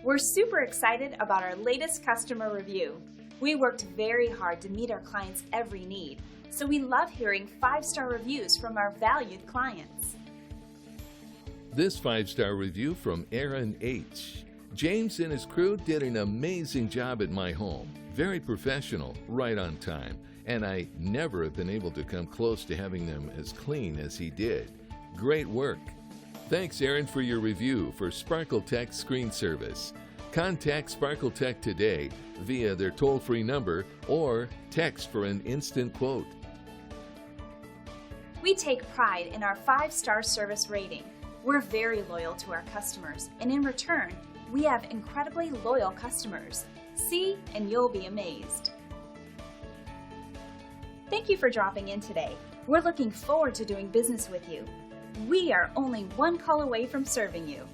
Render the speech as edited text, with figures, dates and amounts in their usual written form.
We're super excited about our latest customer review. We worked very hard to meet our clients' every need, so we love hearing 5-star reviews from our valued clients. This 5-star review from Aaron H. James and his crew did an amazing job at my home. Very professional, right on time, and I never have been able to come close to having them as clean as he did. Great work. Thanks, Aaron, for your review for SparkleTech Screen Service. Contact SparkleTech today via their toll-free number or text for an instant quote. We take pride in our 5-star service rating. We're very loyal to our customers, and in return, we have incredibly loyal customers. See, and you'll be amazed. Thank you for dropping in today. We're looking forward to doing business with you. We are only one call away from serving you.